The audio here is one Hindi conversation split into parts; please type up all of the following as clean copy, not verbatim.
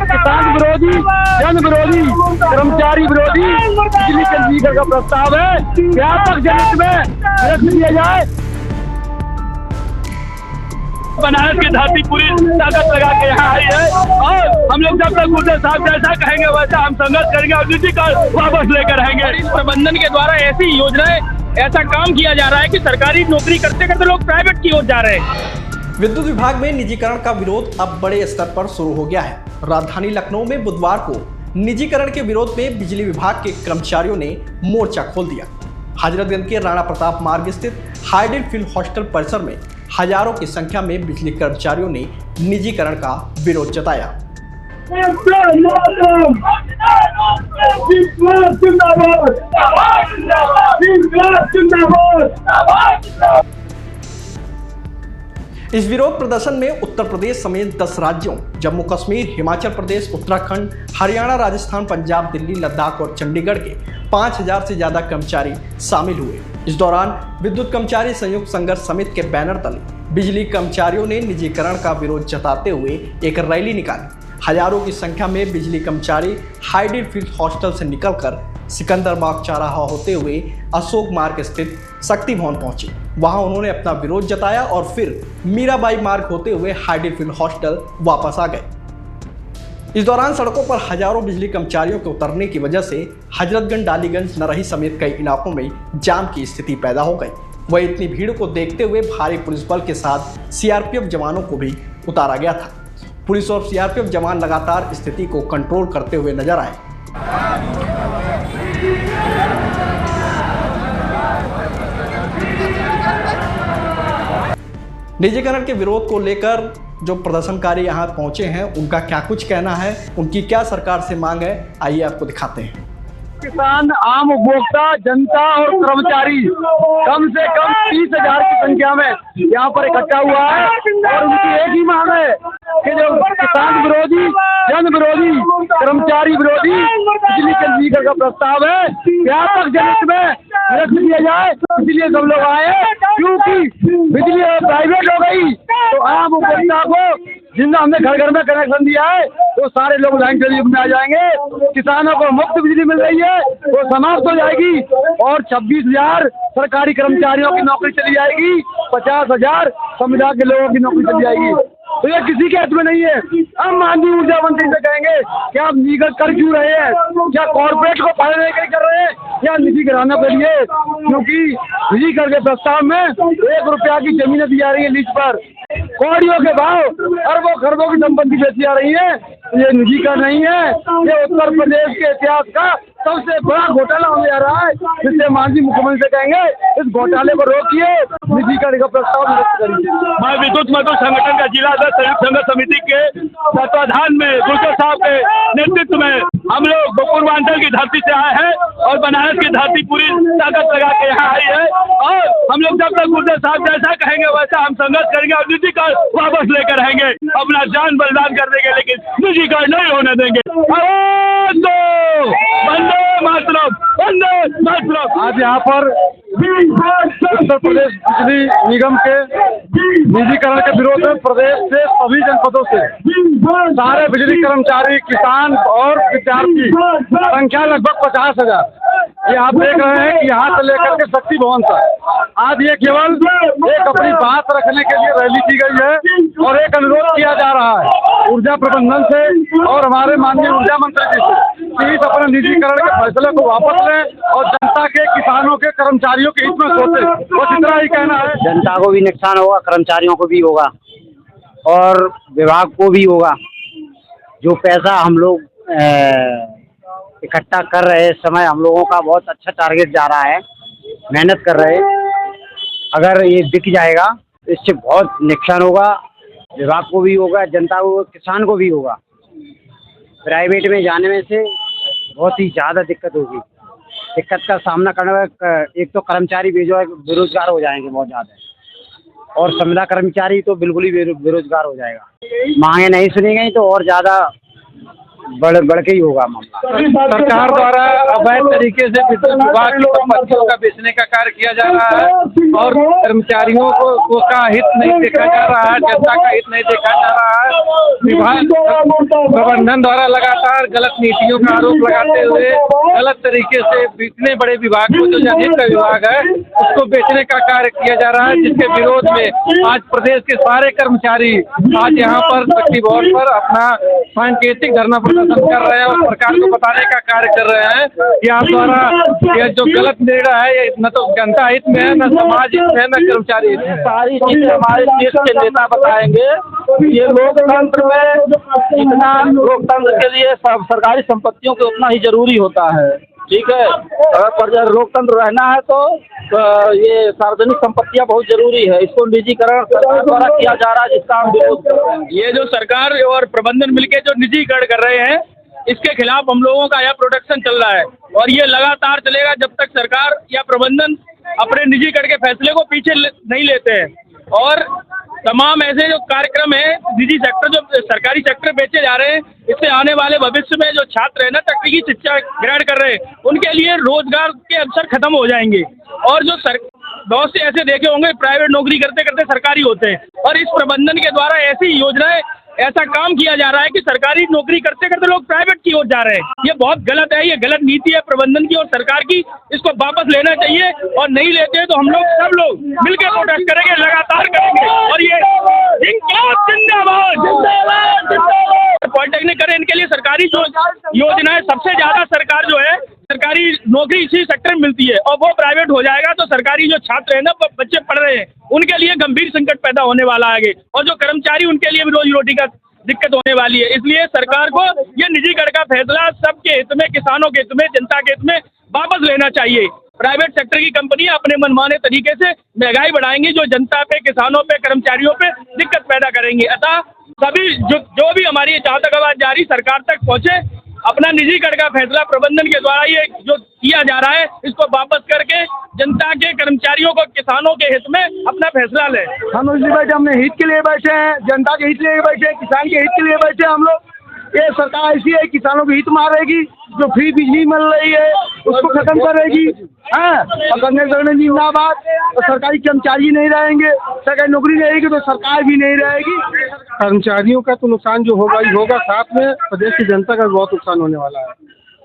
किसान विरोधी, जन विरोधी, कर्मचारी विरोधी बिजली के लीकर का प्रस्ताव है। व्यापक जनहित में रख दिया जाए। बनारस की धरती पूरी ताकत लगा के यहाँ आई है और हम लोग जब तक गुर्जर साहब जैसा कहेंगे वैसा हम संघर्ष करेंगे और निजीकरण वापस लेकर आएंगे। इस प्रबंधन के द्वारा ऐसी योजनाएं, ऐसा काम किया जा रहा है कि सरकारी नौकरी करते करते लोग प्राइवेट की ओर जा रहे हैं। विद्युत विभाग में निजीकरण का विरोध अब बड़े स्तर पर शुरू हो गया है। राजधानी लखनऊ में बुधवार को निजीकरण के विरोध में बिजली विभाग के कर्मचारियों ने मोर्चा खोल दिया। हजरतगंज के राणा प्रताप मार्ग स्थित हाइडेल फील्ड हॉस्टल परिसर में हजारों की संख्या में बिजली कर्मचारियों ने निजीकरण का विरोध जताया। इस विरोध प्रदर्शन में उत्तर प्रदेश समेत 10 राज्यों जम्मू कश्मीर, हिमाचल प्रदेश, उत्तराखंड, हरियाणा, राजस्थान, पंजाब, दिल्ली, लद्दाख और चंडीगढ़ के 5000 से ज्यादा कर्मचारी शामिल हुए। इस दौरान विद्युत कर्मचारी संयुक्त संघर्ष समिति के बैनर तले बिजली कर्मचारियों ने निजीकरण का विरोध जताते हुए एक रैली निकाली। हजारों की संख्या में बिजली कर्मचारी हाइडेल फील्ड हॉस्टल से निकलकर सिकंदर बाग चौराहा होते हुए अशोक मार्ग स्थित शक्ति भवन पहुंचे। वहां उन्होंने अपना विरोध जताया और फिर मीराबाई मार्ग होते हुए हाइडेल फील्ड हॉस्टल वापस आ गए। इस दौरान सड़कों पर हजारों बिजली कर्मचारियों के उतरने की वजह से हजरतगंज, डालीगंज, नरही समेत कई इलाकों में जाम की स्थिति पैदा हो गई। वह इतनी भीड़ को देखते हुए भारी पुलिस बल के साथ सीआरपीएफ जवानों को भी उतारा गया था। पुलिस और सीआरपीएफ जवान लगातार स्थिति को कंट्रोल करते हुए नजर आए। निजीकरण के विरोध को लेकर जो प्रदर्शनकारी यहाँ पहुंचे हैं उनका क्या कुछ कहना है, उनकी क्या सरकार से मांग है, आइए आपको दिखाते हैं। किसान, आम उपभोक्ता, जनता और कर्मचारी कम से कम 30,000 की संख्या में यहाँ पर इकट्ठा हुआ है और उनकी एक ही मांग है कि जो किसान विरोधी, जन विरोधी, कर्मचारी विरोधी बिजली के लीकर का प्रस्ताव है व्यापक जनहित में रख दिया जाए। इसलिए सब लोग आए क्योंकि बिजली प्राइवेट हो गई तो आम उपभोक्ता को जिनका हमने घर घर में कनेक्शन दिया है तो सारे लोग लाइन के युग में आ जाएंगे। किसानों को मुफ्त बिजली मिल रही है वो समाप्त हो जाएगी और 26,000 सरकारी कर्मचारियों की नौकरी चली जाएगी, 50,000 संविदा के लोगों की नौकरी चली जाएगी। तो ये किसी के हाथ में नहीं है। हम माननीय ऊर्जा मंत्री से कहेंगे कि आप निजीकरण कर क्यों रहे हैं? क्या कॉर्पोरेट को फायदा लेकर कर रहे हैं या निजीकरण के लिए? क्योंकि निजीकरण के प्रस्ताव में 1 रुपया की जमीनें दी जा रही है लीज पर, कौड़ियों के भाव अरबों खरबों की संपत्ति बेची जा रही है। ये निजीकरण नहीं है, ये उत्तर प्रदेश के इतिहास का सबसे बड़ा घोटाला होने जा रहा है। इसलिए माननीय मुख्यमंत्री से कहेंगे इस घोटाले को रोकिए, निजीकरण का प्रस्ताव निरस्त करिए। मैं विद्युत मजदूर संगठन का जिला अध्यक्ष संयुक्त संघर्ष समिति के तत्वाधान में गुर्जर साहब के नेतृत्व में हम लोग पूर्वांचल की धरती से आए हैं और बनारस की धरती पूरी ताकत लगा के यहाँ आई है और हम लोग जब तक गुर्जर साहब जैसा कहेंगे वैसा हम संघर्ष करेंगे और निजीकरण वापस लेकर आएंगे। अपना जान बलिदान कर देंगे लेकिन निजीकरण नहीं होने देंगे। आज यहाँ पर उत्तर प्रदेश बिजली निगम के निजीकरण के विरोध में प्रदेश से सभी जनपदों से सारे बिजली कर्मचारी, किसान और विद्यार्थी संख्या लगभग 50,000 ये आप देख रहे हैं कि यहाँ से लेकर के शक्ति भवन तक आज ये केवल एक अपनी बात रखने के लिए रैली की गई है और एक अनुरोध किया जा रहा है ऊर्जा प्रबंधन से और हमारे माननीय ऊर्जा मंत्री जी से कि इस अपने निजीकरण के फैसले को वापस लें और जनता के, किसानों के, कर्मचारियों के हित में सोचे। बस इतना ही कहना है। जनता को भी नुकसान होगा, कर्मचारियों को भी होगा और विभाग को भी होगा। जो पैसा हम लोग इकट्ठा कर रहे हैं, समय हम लोगों का बहुत अच्छा टारगेट जा रहा है, मेहनत कर रहे हैं। अगर ये बिक जाएगा तो इससे बहुत नुकसान होगा, विभाग को भी होगा, जनता को, किसान को भी होगा। प्राइवेट में जाने में से बहुत ही ज़्यादा दिक्कत होगी। दिक्कत का सामना करना, एक तो कर्मचारी बेरोजगार हो जाएंगे बहुत ज़्यादा और संविदा कर्मचारी तो बिल्कुल ही बेरोजगार हो जाएगा। मांगे नहीं सुनी गई तो और ज़्यादा बढ़ के ही होगा मामला। सरकार द्वारा अवैध तरीके से विद्युत विभाग की संपत्तियों का बेचने का कार्य किया जा रहा है और कर्मचारियों को का हित नहीं देखा जा रहा है, जनता का हित नहीं देखा जा रहा है। विभाग प्रबंधन द्वारा लगातार गलत नीतियों का आरोप लगाते हुए गलत तरीके से इतने बड़े विभाग को, जो जनहित का विभाग है, उसको बेचने का कार्य किया जा रहा है, जिसके विरोध में आज प्रदेश के सारे कर्मचारी आज यहाँ पर शक्ति भवन पर अपना सांकेतिक धरना प्रदर्शन कर रहे हैं और सरकार को बताने का कार्य कर रहे हैं कि आप द्वारा ये जो गलत निर्णय है ये न तो जनता हित में है, न समाज हित में है, न कर्मचारी हित में। सारी चीजें हमारे देश के नेता बताएंगे। ये लोकतंत्र में इतना, लोकतंत्र के लिए सरकारी संपत्तियों को उतना ही जरूरी होता है, ठीक है। अगर लोकतंत्र रहना है तो ये सार्वजनिक संपत्तियां बहुत जरूरी है। इसको निजीकरण सरकार द्वारा किया जा रहा है, जिसका हम विरोध कर रहे हैं। ये जो सरकार और प्रबंधन मिलके जो निजीकरण कर रहे हैं, इसके खिलाफ हम लोगों का यह प्रोटेक्शन चल रहा है और ये लगातार चलेगा जब तक सरकार या प्रबंधन अपने निजीकरण के फैसले को पीछे नहीं लेते हैं। और तमाम ऐसे जो कार्यक्रम है, निजी सेक्टर जो सरकारी सेक्टर बेचे जा रहे हैं, इससे आने वाले भविष्य में जो छात्र है ना, तकनीकी शिक्षा ग्रहण कर रहे हैं, उनके लिए रोजगार के अवसर खत्म हो जाएंगे। और जो बहुत से ऐसे देखे होंगे प्राइवेट नौकरी करते करते सरकारी होते हैं, और इस प्रबंधन के द्वारा ऐसी योजनाएं, ऐसा काम किया जा रहा है कि सरकारी नौकरी करते करते लोग प्राइवेट की ओर जा रहे हैं। ये बहुत गलत है, ये गलत नीति है प्रबंधन की और सरकार की। इसको वापस लेना चाहिए और नहीं लेते तो हम लोग सब लोग मिलकर प्रोटेस्ट करेंगे, लगातार करेंगे। और ये पॉलिटेक्निक करें, इनके लिए सरकारी जो योजनाएं, सबसे ज्यादा सरकार जो है सरकारी नौकरी इसी सेक्टर में मिलती है, और वो प्राइवेट हो जाएगा तो सरकारी जो छात्र है ना, बच्चे पढ़ रहे हैं, उनके लिए गंभीर संकट पैदा होने वाला है आगे, और जो कर्मचारी उनके लिए भी रोजी रोटी का दिक्कत होने वाली है। इसलिए सरकार को ये निजीकरण का फैसला सबके हित में, किसानों के हित में, जनता के हित में वापस लेना चाहिए। प्राइवेट सेक्टर की कंपनियां अपने मनमाने तरीके से महंगाई बढ़ाएंगी, जो जनता पे, किसानों पे, कर्मचारियों पे दिक्कत पैदा करेंगी। अतः सभी जो भी हमारी जहाँ तक आवाज जा रही सरकार तक पहुंचे, अपना निजीकरण का फैसला प्रबंधन के द्वारा ये जो किया जा रहा है, इसको वापस करके जनता के, कर्मचारियों को, किसानों के हित में अपना फैसला लें। हम इसलिए बैठे, हमने हित के लिए बैठे हैं, जनता के हित के लिए बैठे हैं, किसान के हित के लिए बैठे हैं हम लोग। ये सरकार ऐसी है, किसानों की हित मारेगी, जो फ्री बिजली मिल रही है उसको खत्म करेगी। हाँ, अगर जिंदाबाद, तो सरकारी कर्मचारी नहीं रहेंगे, सरकारी नौकरी रहेगी तो सरकार भी नहीं रहेगी। कर्मचारियों का तो नुकसान जो होगा ही होगा, साथ में प्रदेश की जनता का बहुत नुकसान होने वाला है,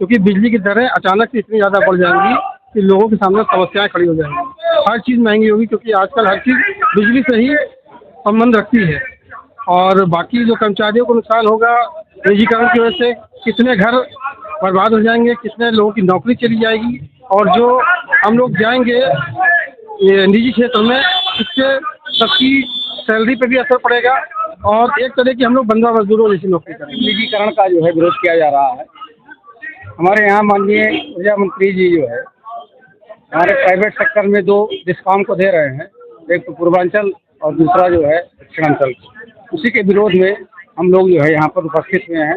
क्योंकि बिजली की दरें अचानक से इतनी ज़्यादा बढ़ जाएंगी कि लोगों के सामने समस्याएं खड़ी हो जाएंगी। हर चीज़ महंगी होगी, क्योंकि आजकल हर चीज़ बिजली से ही संबंध रखती है। और बाकी जो कर्मचारियों को नुकसान होगा निजीकरण की वजह से, कितने घर बर्बाद हो जाएंगे, कितने लोगों की नौकरी चली जाएगी, और जो हम लोग जाएंगे निजी क्षेत्र में, इससे सबकी सैलरी पे भी असर पड़ेगा और एक तरह की हम लोग बंदा मजदूरों जैसी नौकरी करेंगे। निजीकरण का जो है विरोध किया जा रहा है। हमारे यहाँ माननीय ऊर्जा मंत्री जी जो है, हमारे प्राइवेट सेक्टर में 2 डिस्कॉम को दे रहे हैं, एक तो पूर्वांचल और दूसरा जो है दक्षिणांचल। उसी के विरोध में हम लोग जो है यहाँ पर उपस्थित हुए हैं।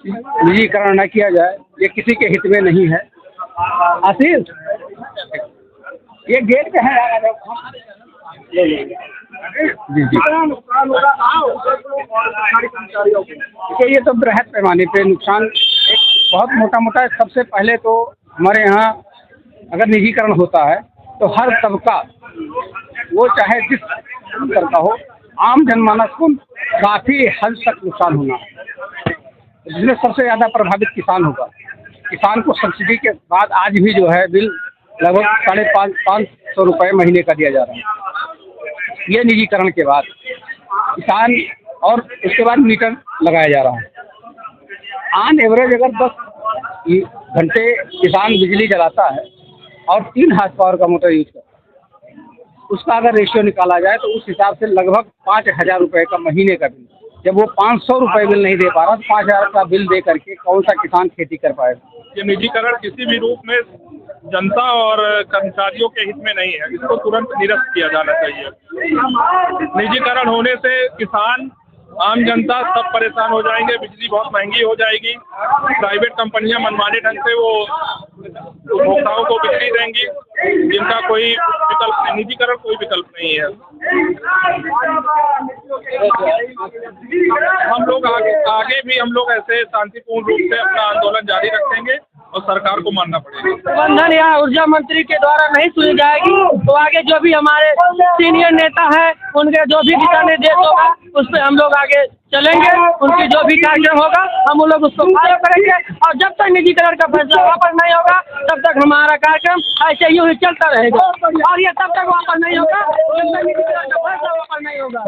निजीकरण न किया जाए, ये किसी के हित में नहीं है। आशीष, ये गेट पे है, जी जी, ये तो बृहद पैमाने पे नुकसान एक बहुत मोटा सबसे पहले तो हमारे यहाँ अगर निजीकरण होता है तो हर तबका, वो चाहे जिस स्तर का हो, आम जनमानस को काफ़ी हद तक नुकसान होना है, जिसमें सबसे ज़्यादा प्रभावित किसान होगा। किसान को सब्सिडी के बाद आज भी जो है बिल लगभग 550 रुपये महीने का दिया जा रहा है। ये निजीकरण के बाद किसान, और उसके बाद मीटर लगाया जा रहा है। ऑन एवरेज अगर 10 घंटे किसान बिजली जलाता है और 3 हार्स पावर का मोटर यूज करता है, उसका अगर रेशियो निकाला जाए तो उस हिसाब से लगभग 5000 रुपये का महीने का बिल। जब वो 500 रुपये बिल नहीं दे पा रहा तो 5000 का बिल दे करके कौन सा किसान खेती कर पाएगा। ये निजीकरण किसी भी रूप में जनता और कर्मचारियों के हित में नहीं है, इसको तुरंत निरस्त किया जाना चाहिए। निजीकरण होने से किसान आम जनता सब परेशान हो जाएंगे, बिजली बहुत महंगी हो जाएगी, प्राइवेट कंपनियां मनमाने ढंग से वो उपभोक्ताओं को बिजली देंगी, जिनका कोई विकल्प नहीं, निजीकरण कोई विकल्प नहीं है। हम लोग आगे भी हम लोग ऐसे शांतिपूर्ण रूप से अपना आंदोलन जारी रखेंगे और सरकार को मानना पड़ेगा। प्रबंधन या ऊर्जा मंत्री के द्वारा नहीं सुनी जाएगी तो आगे जो भी हमारे सीनियर नेता है उनके जो भी दिशा निर्देश होगा उस पर हम लोग आगे चलेंगे। उनकी जो भी कार्यक्रम होगा हम उन लोग उसको फॉलो करेंगे और जब तक निजीकरण का फैसला वापस नहीं होगा तब तक हमारा कार्यक्रम ऐसे यूं ही चलता रहेगा और ये तब तक वापस नहीं होगा जब तक निजीकरण का फैसला वापस नहीं होगा।